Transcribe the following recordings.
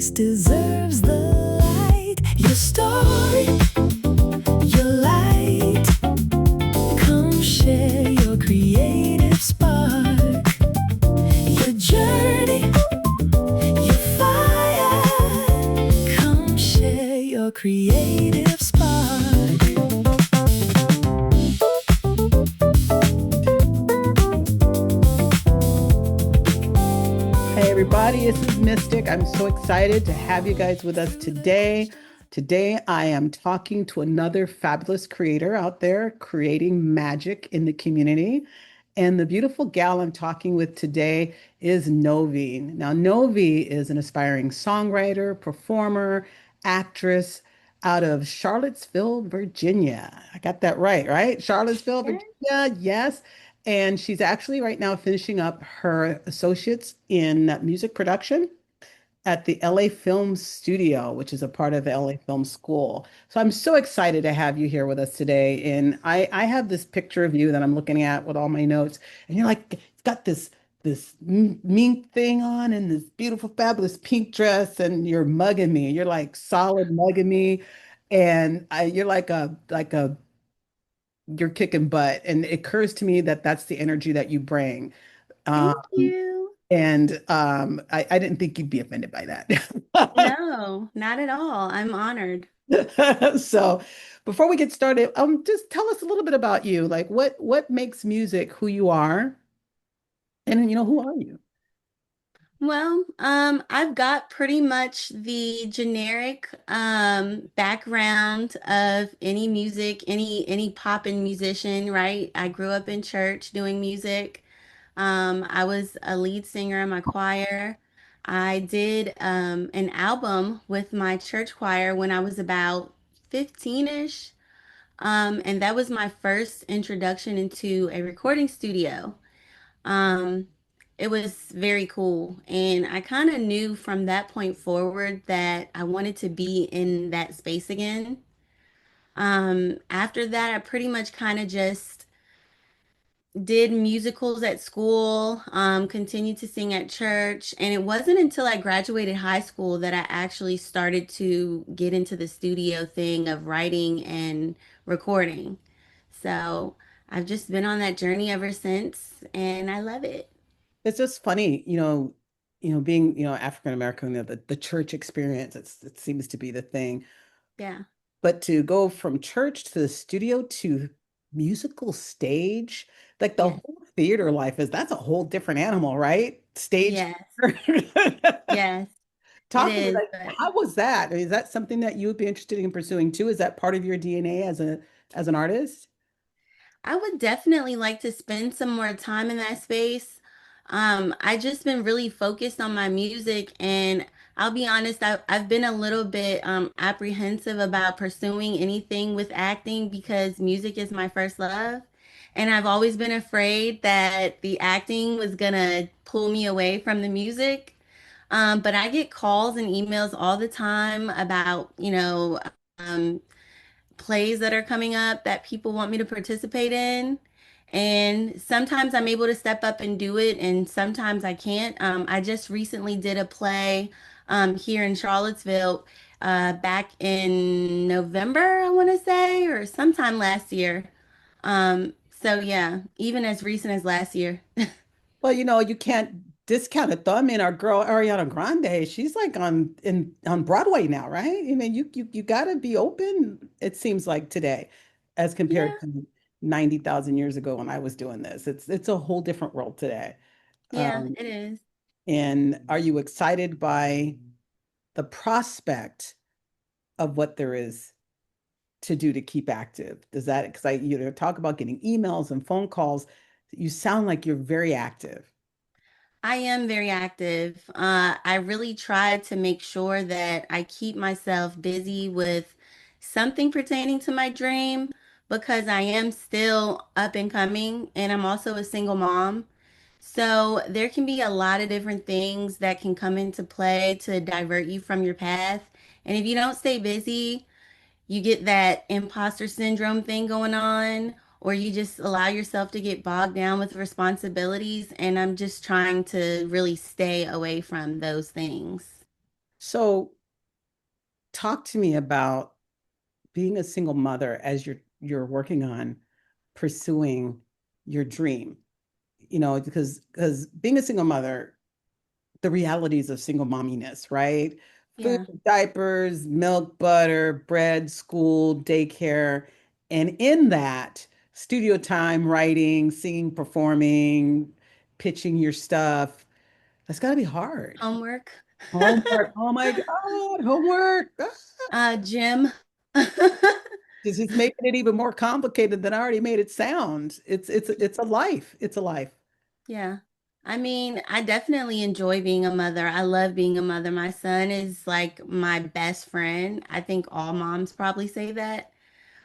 voice deserves the light. Your story, your light. Come share your creative spark. Your journey, your fire. Come share your creative spark. Hey everybody, this is Mystic. I'm so excited to have you guys with us today. Today, I am talking to another fabulous creator out there creating magic in the community. And the beautiful gal I'm talking with today is Novi. Now, Novi is an aspiring songwriter, performer, actress out of Charlottesville, Virginia. I got that right, right? Charlottesville, Virginia, yes. And she's actually right now finishing up her associates in music production at the LA Film Studio, which is a part of the LA Film School. So I'm so excited to have you here with us today. And I have this picture of you that I'm looking at with all my notes, and you're like, it's got this mink thing on and this beautiful, fabulous pink dress, and you're mugging me. You're like solid mugging me, and you're like a you're kicking butt. And it occurs to me that that's the energy that you bring. Thank Um, you. and I didn't think you'd be offended by that. No, not at all. I'm honored. So before we get started, just tell us a little bit about you. Like what makes music who you are? And who are you? Well, I've got pretty much the generic background of any music, any poppin' musician, right? I grew up in church doing music. I was a lead singer in my choir. I did an album with my church choir when I was about 15-ish. And that was my first introduction into a recording studio. Um, it was very cool. And I kind of knew from that point forward that I wanted to be in that space again. After that, I pretty much kind of just did musicals at school, continued to sing at church. And it wasn't until I graduated high school that I actually started to get into the studio thing of writing and recording. So I've just been on that journey ever since, and I love it. It's just funny, being, African American, the church experience, it seems to be the thing. Yeah. But to go from church to the studio to musical stage, like the Yes. whole theater life that's a whole different animal, right? Stage. Yes. Yes. It Talk to me, is. like, But how was that? Is that something that you would be interested in pursuing too? Is that part of your DNA as an artist? I would definitely like to spend some more time in that space. I just been really focused on my music, and I'll be honest, I've been a little bit apprehensive about pursuing anything with acting because music is my first love. And I've always been afraid that the acting was gonna pull me away from the music. But I get calls and emails all the time about, um, plays that are coming up that people want me to participate in. And sometimes I'm able to step up and do it, and sometimes I can't. I just recently did a play here in Charlottesville back in November, I want to say, or sometime last year. So yeah, even as recent as last year. Well, you can't discount it though. I mean, our girl Ariana Grande, she's like on Broadway now, right? I mean, you got to be open, it seems like today, as compared Yeah, to 90,000 years ago when I was doing this. It's a whole different world today. yeah, Um, it is. and are you excited by the prospect of what there is to do to keep active? Does that, because talk about getting emails and phone calls, you sound like you're very active. I am very active. I really try to make sure that I keep myself busy with something pertaining to my dream because I am still up and coming and I'm also a single mom. So there can be a lot of different things that can come into play to divert you from your path. And if you don't stay busy, you get that imposter syndrome thing going on, or you just allow yourself to get bogged down with responsibilities. And I'm just trying to really stay away from those things. So talk to me about being a single mother as you're working on pursuing your dream. Because being a single mother, the realities of single momminess, right? Food, Yeah. diapers, milk, butter, bread, school, daycare, and in that, studio time, writing, singing, performing, pitching your stuff. That's got to be hard. Homework. Homework. Oh my God, homework. Ah. Gym. It's just making it even more complicated than I already made it sound. It's a life. It's a life. Yeah. I mean, I definitely enjoy being a mother. I love being a mother. My son is like my best friend. I think all moms probably say that.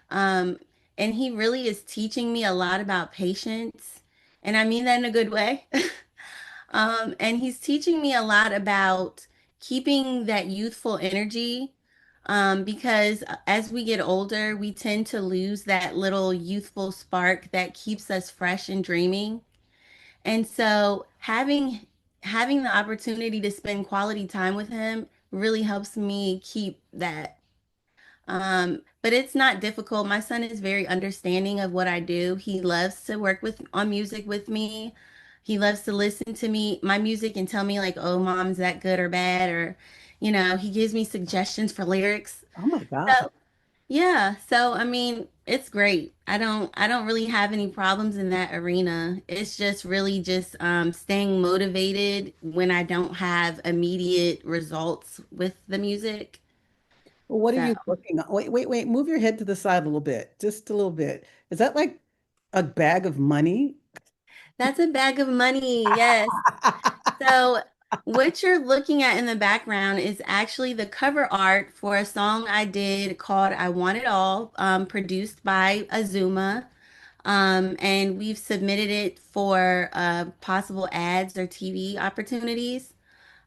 Um, and he really is teaching me a lot about patience. And I mean that in a good way. And he's teaching me a lot about keeping that youthful energy. Because as we get older, we tend to lose that little youthful spark that keeps us fresh and dreaming. And so having the opportunity to spend quality time with him really helps me keep that. But it's not difficult. My son is very understanding of what I do. He loves to work with on music with me. He loves to listen to me, my music, and tell me like, "Oh, mom, is that good or bad?" Or, he gives me suggestions for lyrics. Oh my God. So yeah, so I mean, it's great. I don't really have any problems in that arena. It's just really just staying motivated when I don't have immediate results with the music. Well, what are So you working on? Wait, wait, wait. Move your head to the side a little bit, just a little bit. Is that like a bag of money? that's a bag of money. Yes. So what you're looking at in the background is actually the cover art for a song I did called I Want It All, produced by Azuma. And we've submitted it for possible ads or TV opportunities.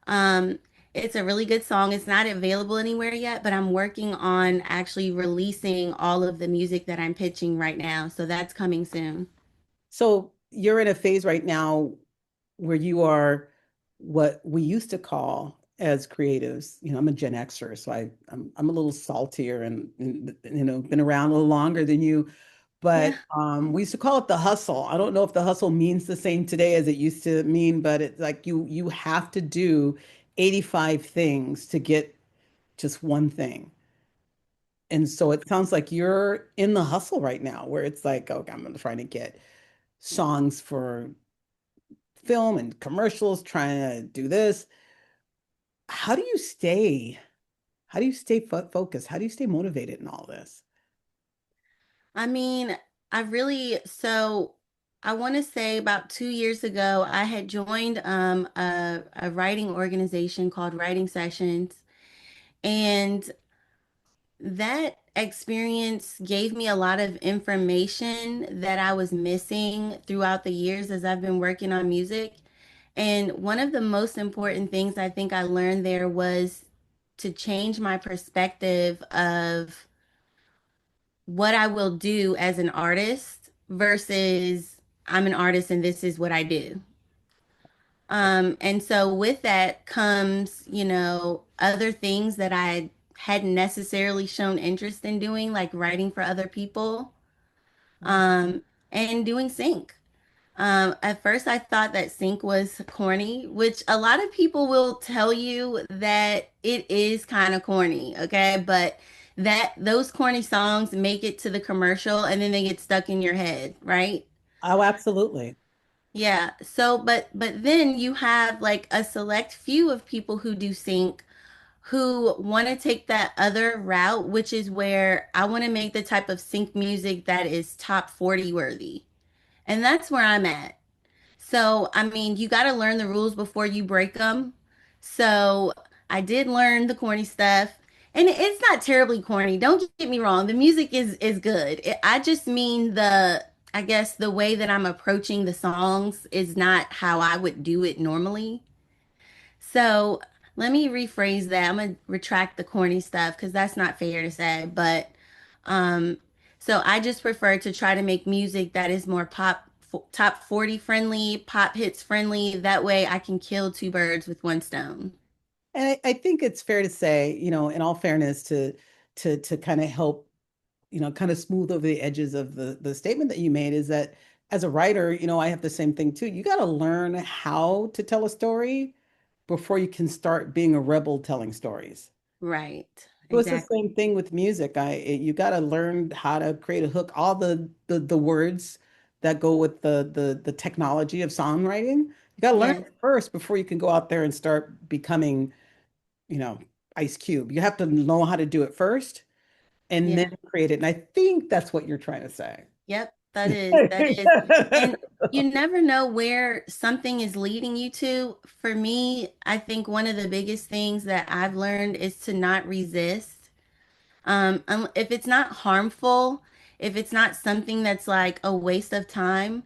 Um, it's a really good song. It's not available anywhere yet, but I'm working on actually releasing all of the music that I'm pitching right now. So that's coming soon. So you're in a phase right now where you are what we used to call as creatives. I'm a Gen Xer, so I'm a little saltier and been around a little longer than you. Yeah. But we used to call it the hustle. I don't know if the hustle means the same today as it used to mean, but it's like you have to do 85 things to get just one thing. And so it sounds like you're in the hustle right now, where it's like, okay, I'm trying to get songs for film and commercials, trying to do this. How do you stay? How do you stay focused? How do you stay motivated in all this? I mean, so I want to say about 2 years ago, I had joined a writing organization called Writing Sessions. And that experience gave me a lot of information that I was missing throughout the years as I've been working on music. And one of the most important things I think I learned there was to change my perspective of what I will do as an artist versus I'm an artist and this is what I do. And so with that comes, other things that I hadn't necessarily shown interest in doing, like writing for other people, um, and doing sync. At first I thought that sync was corny, which a lot of people will tell you that it is kind of corny, okay? But that those corny songs make it to the commercial and then they get stuck in your head, right? Oh, absolutely. Yeah. So, but then you have like a select few of people who do sync who want to take that other route, which is where I want to make the type of sync music that is top 40 worthy. And that's where I'm at. So, I mean, you got to learn the rules before you break them. So, I did learn the corny stuff. And it's not terribly corny. Don't get me wrong. The music is good. I just mean I guess the way that I'm approaching the songs is not how I would do it normally. So, let me rephrase that. I'm going to retract the corny stuff because that's not fair to say, but um, so I just prefer to try to make music that is more top 40 friendly, pop hits friendly. That way I can kill two birds with one stone. And I think it's fair to say, in all fairness, to kind of help, kind of smooth over the edges of the statement that you made is that as a writer, I have the same thing too. You got to learn how to tell a story before you can start being a rebel telling stories. Right. So it's the Exactly. same thing with music. You got to learn how to create a hook, all the words that go with the technology of songwriting. You got to learn Yes. it first before you can go out there and start becoming, you know, Ice Cube. You have to know how to do it first and then Yeah. create it. And I think that's what you're trying to say. Yep. That is. That is. And you never know where something is leading you to. For me, I think one of the biggest things that I've learned is to not resist. If it's not harmful, if it's not something that's like a waste of time,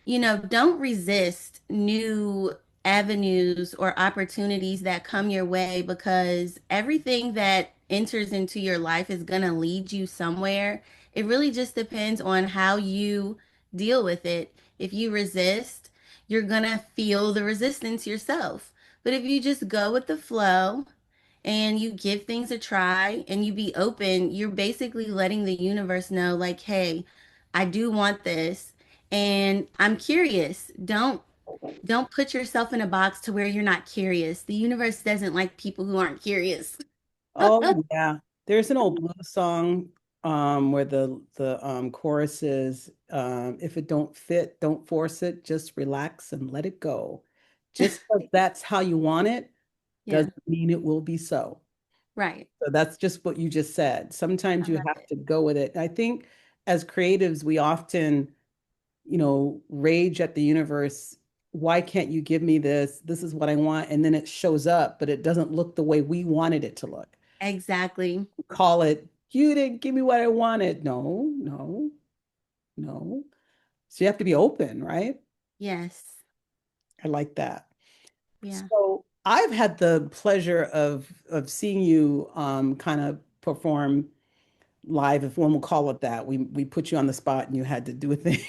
don't resist new avenues or opportunities that come your way because everything that enters into your life is going to lead you somewhere. It really just depends on how you deal with it. If you resist, you're going to feel the resistance yourself. But if you just go with the flow and you give things a try and you be open, you're basically letting the universe know, like, hey, I do want this and I'm curious. Don't put yourself in a box to where you're not curious. The universe doesn't like people who aren't curious. Oh yeah. There's an old blues song where the chorus is if it don't fit, don't force it, just relax and let it go. Just because that's how you want it Yeah, doesn't mean it will be so. right. So that's just what you just said. Sometimes I you love have it. to go with it. I think as creatives, we often, rage at the universe. Why can't you give me this? This is what I want. And then it shows up, but it doesn't look the way we wanted it to look. Exactly. Call it, you didn't give me what I wanted. No, no, no. So you have to be open, right? Yes. I like that. Yeah. So I've had the pleasure of seeing you kind of perform live, if one will call it that. We put you on the spot and you had to do a thing.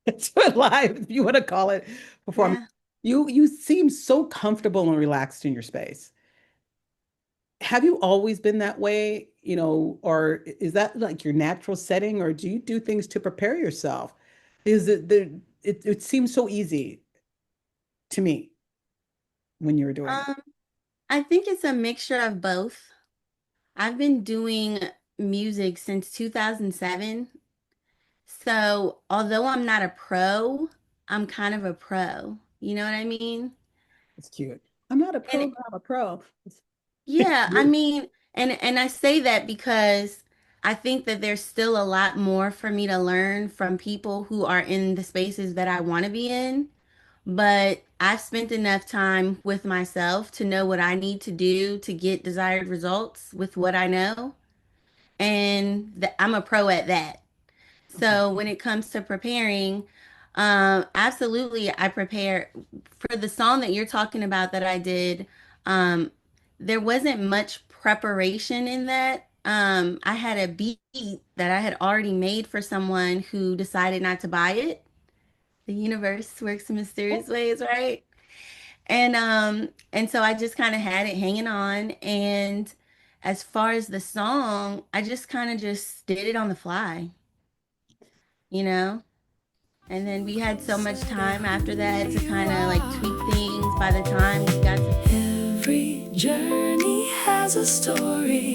Do it live, if you want to call it performance. Yeah. You seem so comfortable and relaxed in your space. Have you always been that way, or is that like your natural setting, or do you do things to prepare yourself? Is it seems so easy to me when you're doing it. Um, I think it's a mixture of both. I've been doing music since 2007. So, although I'm not a pro, I'm kind of a pro. You know what I mean? It's cute. I'm not a And pro, but I'm a pro. It's yeah, I cute. mean, and I say that because I think that there's still a lot more for me to learn from people who are in the spaces that I want to be in. But I've spent enough time with myself to know what I need to do to get desired results with what I know. And I'm a pro at that. Okay. So when it comes to preparing, absolutely, I prepare for the song that you're talking about that I did. Um, there wasn't much preparation in that. I had a beat that I had already made for someone who decided not to buy it. The universe works in mysterious ways, right? And so I just kind of had it hanging on. And as far as the song, I just kind of just did it on the fly, you know? And then we had so much time after that to kind of like tweak things by the time we got to. Every journey has a story.